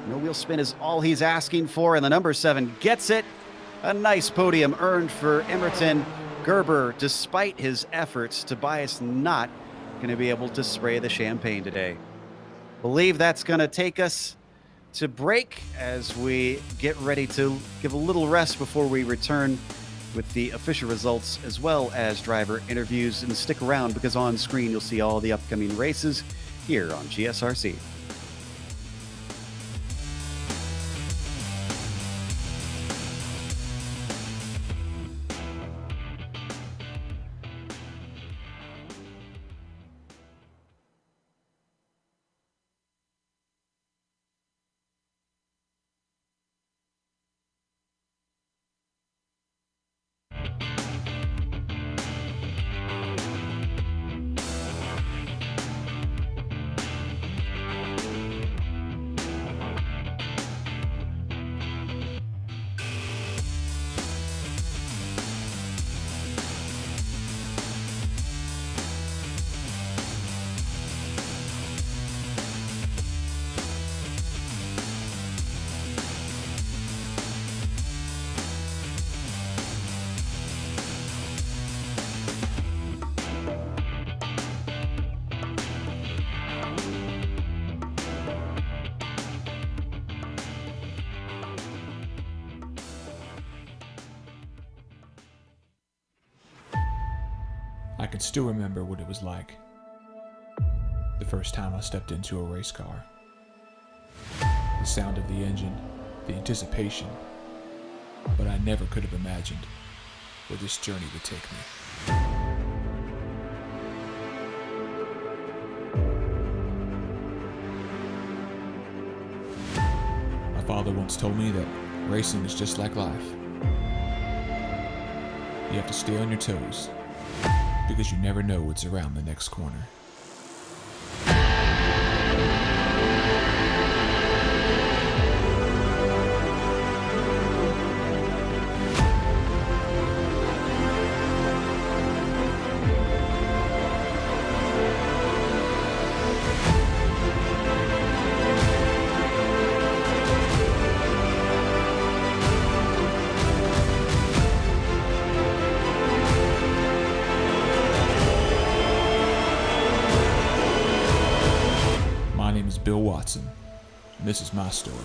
No wheel spin is all he's asking for, and the number 7 gets it. A nice podium earned for Emerton. Gerber, despite his efforts, Tobias not going to be able to spray the champagne today. Believe that's going to take us to break as we get ready to give a little rest before we return with the official results as well as driver interviews. And stick around because on screen you'll see all the upcoming races here on GSRC. I can still remember what it was like the first time I stepped into a race car. The sound of the engine, the anticipation, but I never could have imagined where this journey would take me. My father once told me that racing is just like life. You have to stay on your toes, because you never know what's around the next corner. And this is my story.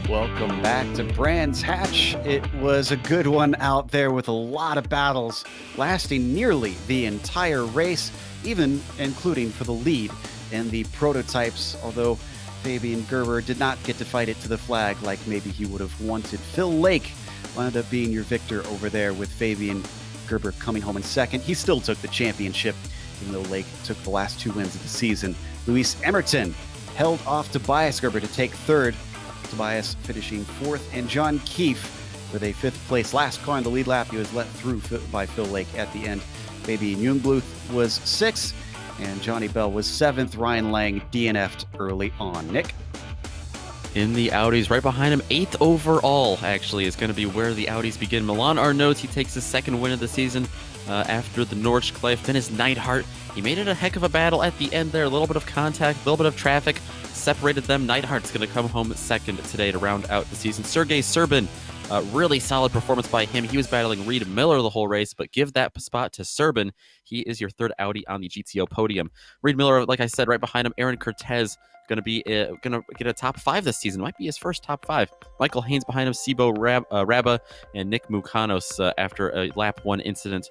Welcome back to Brands Hatch. It was a good one out there with a lot of battles lasting nearly the entire race, even including for the lead in the prototypes, although Fabian Gerber did not get to fight it to the flag like maybe he would have wanted. Phil Lake wound up being your victor over there with Fabian Gerber coming home in second. He still took the championship, even though Lake took the last 2 wins of the season. Luis Emerton held off Tobias Gerber to take third. Tobias finishing fourth, and John Keefe with a fifth place last car in the lead lap. He was let through by Phil Lake at the end. Fabian Jungbluth was sixth, and Johnny Bell was seventh. Ryan Lang DNF'd early on. Nick? In the Audis, right behind him, 8th overall, actually, is going to be where the Audis begin. Milan Arnaud, he takes his second win of the season after the Nordschleife. Dennis Neidhart, he made it a heck of a battle at the end there. A little bit of contact, a little bit of traffic separated them. Neidhart's going to come home second today to round out the season. Sergei Serbin, really solid performance by him. He was battling Reed Miller the whole race, but give that spot to Serbin. He is your third Audi on the GTO podium. Reed Miller, like I said, right behind him. Aaron Cortez going to be going to get a top 5 this season. Might be his first top 5. Michael Haynes behind him. Sibo Rabba and Nick Mukanos after a lap 1 incident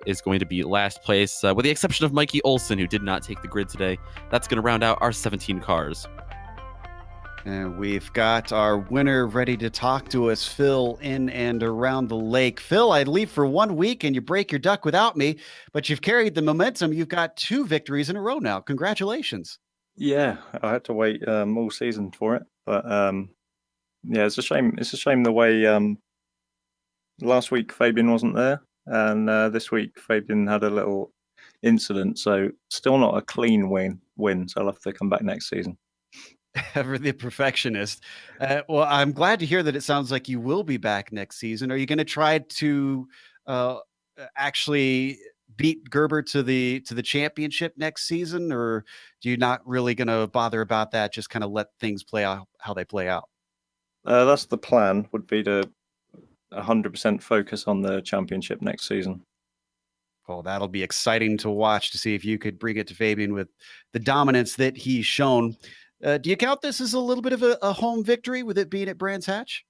is going to be last place, with the exception of Mikey Olsen, who did not take the grid today. That's going to round out our 17 cars. And we've got our winner ready to talk to us, Phil, in and around the lake. Phil, I'd leave for 1 week and you break your duck without me, but you've carried the momentum. You've got 2 victories in a row now. Congratulations. Yeah, I had to wait all season for it, but yeah, it's a shame. It's a shame the way last week Fabian wasn't there, and this week Fabian had a little incident, so still not a clean win. So I'll have to come back next season. Ever the perfectionist. Well, I'm glad to hear that it sounds like you will be back next season. Are you going to try to actually beat Gerber to the championship next season, or do you not really going to bother about that? Just kind of let things play out how they play out. That's the plan. Would be to 100% focus on the championship next season. Oh, that'll be exciting to watch, to see if you could bring it to Fabian with the dominance that he's shown. Do you count this as a little bit of a home victory with it being at Brands Hatch?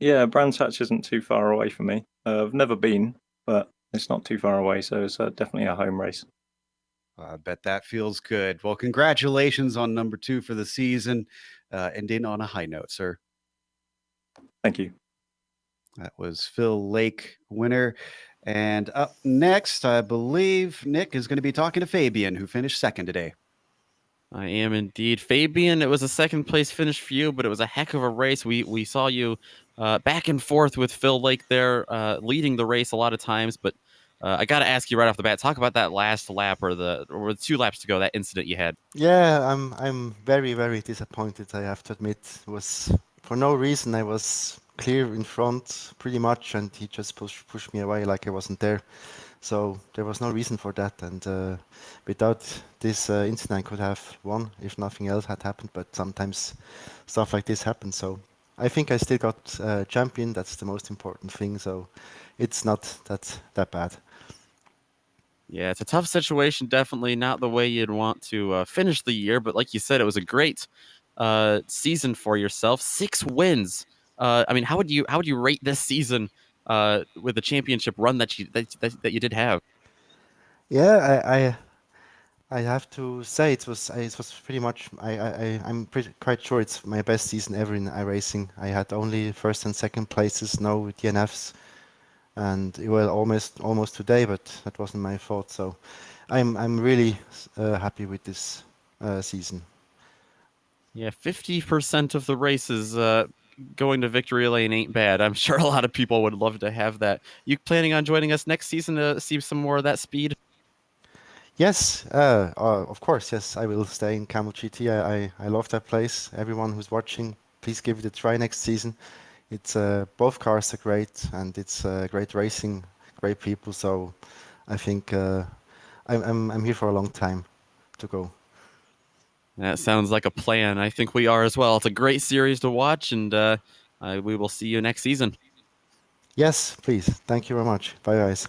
Yeah, Brands Hatch isn't too far away from me. I've never been, but it's not too far away, so it's definitely a home race. I bet that feels good. Well, congratulations on number 2 for the season, ending on a high note, sir. Thank you. That was Phil Lake, winner. And up next, I believe Nick is going to be talking to Fabian, who finished second today. I am indeed. Fabian, it was a second place finish for you, but it was a heck of a race. We saw you back and forth with Phil Lake there, leading the race a lot of times. But I got to ask you right off the bat, talk about that last lap or the 2 laps to go, that incident you had. Yeah, I'm very, very disappointed, I have to admit. It was for no reason. I was clear in front pretty much, and he just pushed me away like I wasn't there. So there was no reason for that, and without this incident, I could have won if nothing else had happened. But sometimes stuff like this happens. So I think I still got champion. That's the most important thing. So it's not that bad. Yeah, it's a tough situation. Definitely not the way you'd want to finish the year. But like you said, it was a great season for yourself. 6 wins. I mean, how would you rate this season with the championship run that you did have? Yeah, I have to say it was pretty much. I'm quite sure it's my best season ever in iRacing. I had only first and second places, no DNFs, and it was almost today, but that wasn't my fault. So I'm really happy with this season. Yeah, 50% of the races going to victory lane ain't bad. I'm sure a lot of people would love to have that. You planning on joining us next season to see some more of that speed? Yes, of course. Yes, I will stay in Kamel GT. I love that place. Everyone who's watching, please give it a try next season. It's both cars are great, and it's great racing, great people. So I think I'm here for a long time to go. That sounds like a plan. I think we are as well. It's a great series to watch, and we will see you next season. Yes, please. Thank you very much. Bye, guys.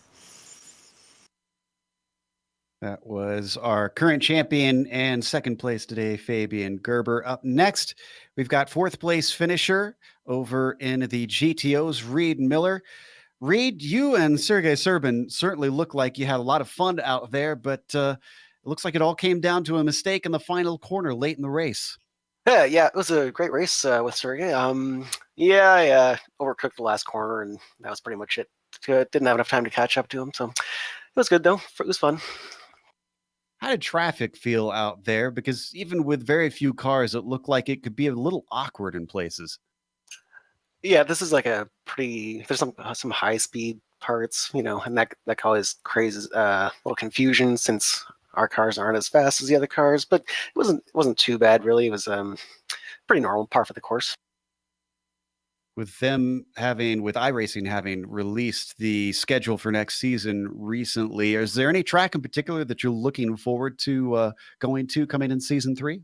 That was our current champion and second place today, Fabian Gerber. Up next, we've got fourth place finisher over in the GTOs, Reed Miller. Reed, you and Sergey Serbin certainly look like you had a lot of fun out there, but it looks like it all came down to a mistake in the final corner late in the race. Yeah, it was a great race with Sergey. Yeah, I overcooked the last corner, and that was pretty much it. Didn't have enough time to catch up to him, so it was good though. It was fun. How did traffic feel out there? Because even with very few cars, it looked like it could be a little awkward in places. Yeah, this is like a pretty. There's some high speed parts, and that causes crazy little confusion since our cars aren't as fast as the other cars. But it wasn't too bad really. It was pretty normal, par for the course. With iRacing having released the schedule for next season recently, is there any track in particular that you're looking forward to going to coming in season 3?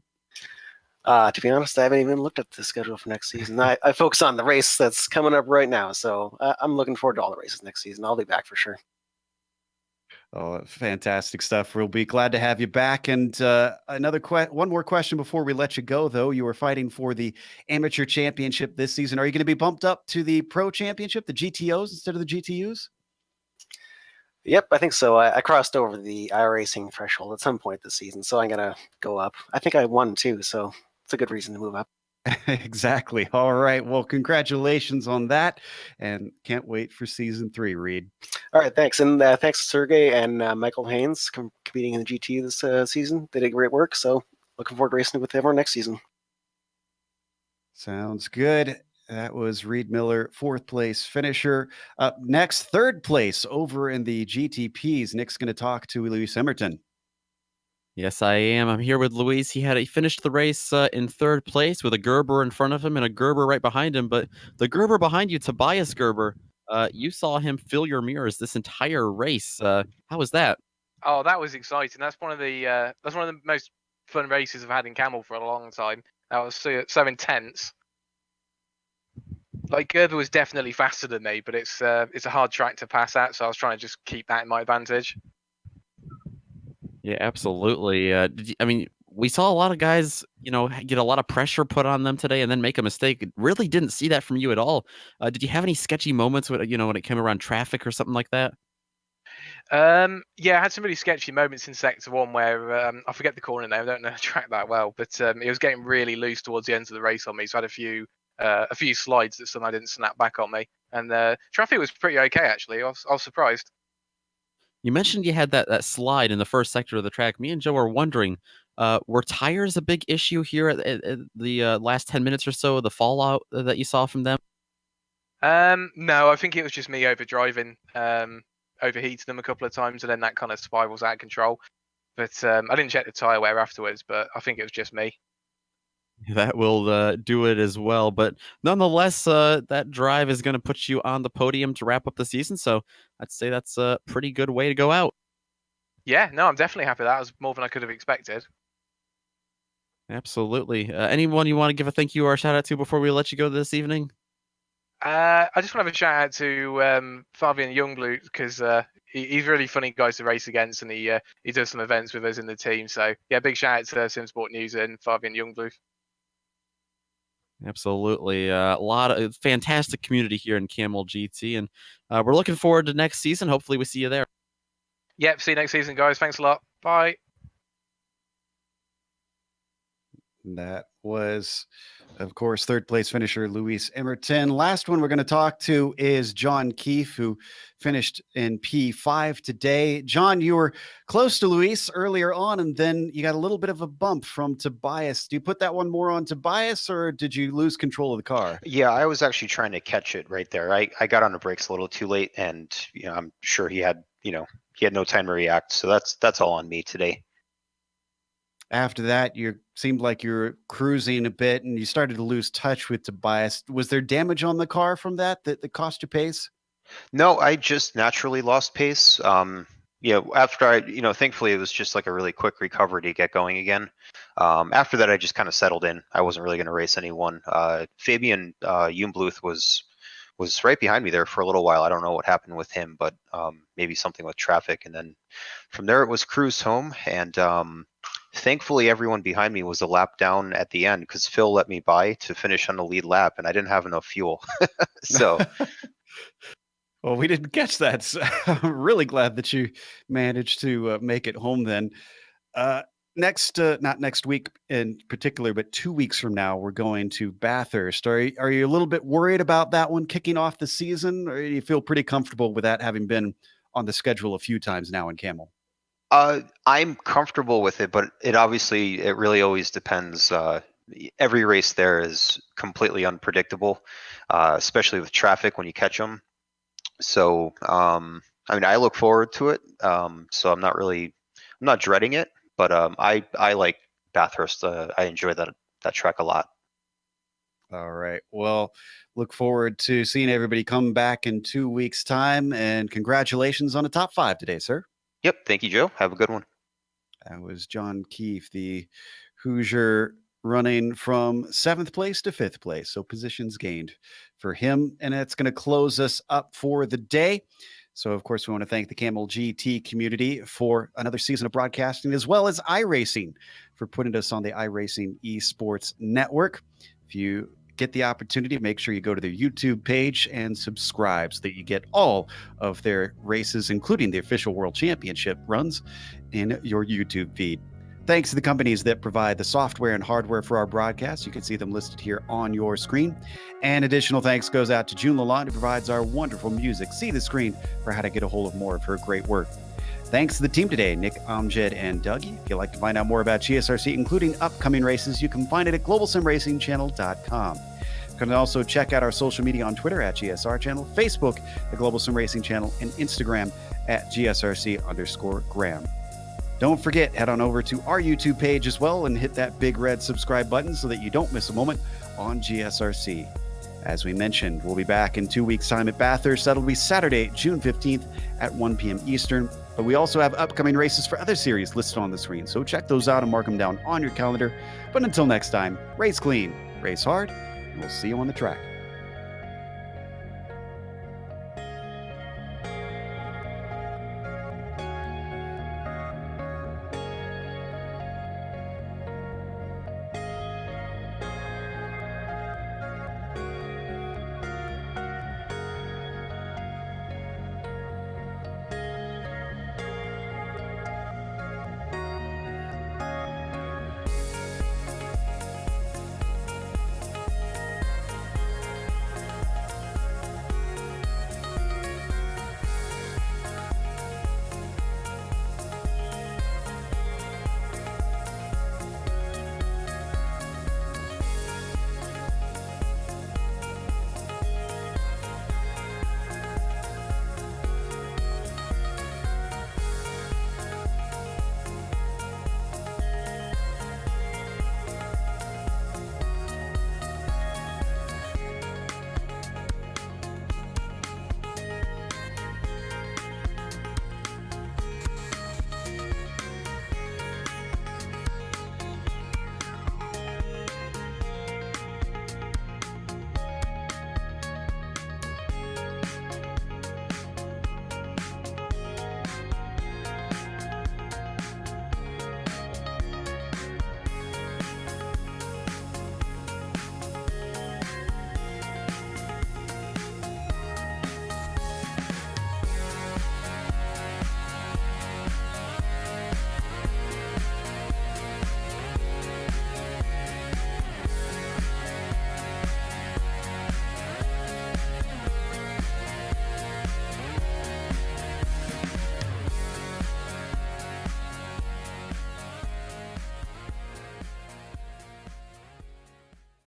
To be honest, I haven't even looked at the schedule for next season. I focus on the race that's coming up right now, so I'm looking forward to all the races next season. I'll be back for sure. Oh, fantastic stuff. We'll be glad to have you back. And one more question before we let you go, though. You were fighting for the amateur championship this season. Are you going to be bumped up to the pro championship, the GTOs instead of the GTUs? Yep, I think so. I crossed over the iRacing threshold at some point this season, so I'm going to go up. I think I won too, so it's a good reason to move up. Exactly. All right. Well, congratulations on that, and can't wait for season 3, Reed. All right, thanks. And thanks to Sergey and Michael Haynes competing in the GT this season. They did great work, so looking forward to racing with everyone next season. Sounds good. That was Reed Miller, fourth place finisher. Up next, third place over in the GTPs. Nick's going to talk to Luis Emerton. Yes, I am. I'm here with Luis. He finished the race in third place with a Gerber in front of him and a Gerber right behind him. But the Gerber behind you, Tobias Gerber, you saw him fill your mirrors this entire race. How was that? Oh, that was exciting. That's one of the most fun races I've had in Camel for a long time. That was so intense. Like Gerber was definitely faster than me, but it's a hard track to pass at, so I was trying to just keep that in my advantage. Yeah, absolutely. We saw a lot of guys, get a lot of pressure put on them today and then make a mistake. Really didn't see that from you at all. Did you have any sketchy moments when it came around traffic or something like that? Yeah, I had some really sketchy moments in Sector 1 where I forget the corner name. I don't know the track that well, but it was getting really loose towards the end of the race on me. So I had a few slides that somehow didn't snap back on me, and traffic was pretty okay actually. I was surprised. You mentioned you had that slide in the first sector of the track. Me and Joe are wondering, were tires a big issue here at the last 10 minutes or so, the fallout that you saw from them? No, I think it was just me overdriving, overheated them a couple of times, and then that kind of spirals out of control. But I didn't check the tyre wear afterwards, but I think it was just me. That will do it as well. But nonetheless, that drive is going to put you on the podium to wrap up the season. So I'd say that's a pretty good way to go out. Yeah, no, I'm definitely happy. That was more than I could have expected. Absolutely. Anyone you want to give a thank you or a shout out to before we let you go this evening? I just want to have a shout out to Fabian Youngblood because he's a really funny guy to race against, and he does some events with us in the team. So yeah, big shout out to SimSport News and Fabian Youngblood. Absolutely. A lot of fantastic community here in Kamel GT, and we're looking forward to next season. Hopefully we see you there. Yep, see you next season, guys. Thanks a lot. Bye. That was, of course, third place finisher Luis Emerton. Last one we're going to talk to is John Keefe, who finished in P5 today. John, you were close to Luis earlier on, and then you got a little bit of a bump from Tobias. Do you put that one more on Tobias, or did you lose control of the car? Yeah, I was actually trying to catch it right there. I got on the brakes a little too late, and I'm sure he had no time to react. So that's all on me today. After that, you seemed like you were cruising a bit, and you started to lose touch with Tobias. Was there damage on the car from that cost you pace? No, I just naturally lost pace. After I, thankfully it was just like a really quick recovery to get going again. After that, I just kind of settled in. I wasn't really going to race anyone. Fabian Jungbluth was right behind me there for a little while. I don't know what happened with him, but maybe something with traffic. And then from there, it was cruise home. And thankfully, everyone behind me was a lap down at the end because Phil let me by to finish on the lead lap, and I didn't have enough fuel. So. Well, we didn't catch that. So I'm really glad that you managed to make it home then. Not next week in particular, but 2 weeks from now, we're going to Bathurst. Are you a little bit worried about that one kicking off the season, or do you feel pretty comfortable with that having been on the schedule a few times now in Kamel? I'm comfortable with it, but it really always depends. Every race there is completely unpredictable, especially with traffic when you catch them. So, I look forward to it. So I'm not dreading it, but I like Bathurst. I enjoy that track a lot. All right. Well, look forward to seeing everybody come back in 2 weeks' time, and congratulations on the top 5 today, sir. Yep. Thank you, Joe. Have a good one. That was John Keefe, the Hoosier, running from 7th place to 5th place. So positions gained for him. And it's going to close us up for the day. So, of course, we want to thank the Kamel GT community for another season of broadcasting, as well as iRacing for putting us on the iRacing Esports Network. If you get the opportunity, make sure you go to their YouTube page and subscribe so that you get all of their races, including the official World Championship runs, in your YouTube feed. Thanks to the companies that provide the software and hardware for our broadcast. You can see them listed here on your screen. And additional thanks goes out to June Lalonde, who provides our wonderful music. See the screen for how to get a hold of more of her great work. Thanks to the team today, Nick, Amjad, and Dougie. If you'd like to find out more about GSRC, including upcoming races, you can find it at globalsimracingchannel.com. You can also check out our social media on Twitter at GSR Channel, Facebook, the Global Sim Racing Channel, and Instagram at GSRC_Graham. Don't forget, head on over to our YouTube page as well and hit that big red subscribe button so that you don't miss a moment on GSRC. As we mentioned, we'll be back in 2 weeks' time at Bathurst. That'll be Saturday, June 15th at 1 p.m. Eastern. But we also have upcoming races for other series listed on the screen, so check those out and mark them down on your calendar. But until next time, race clean, race hard, and we'll see you on the track.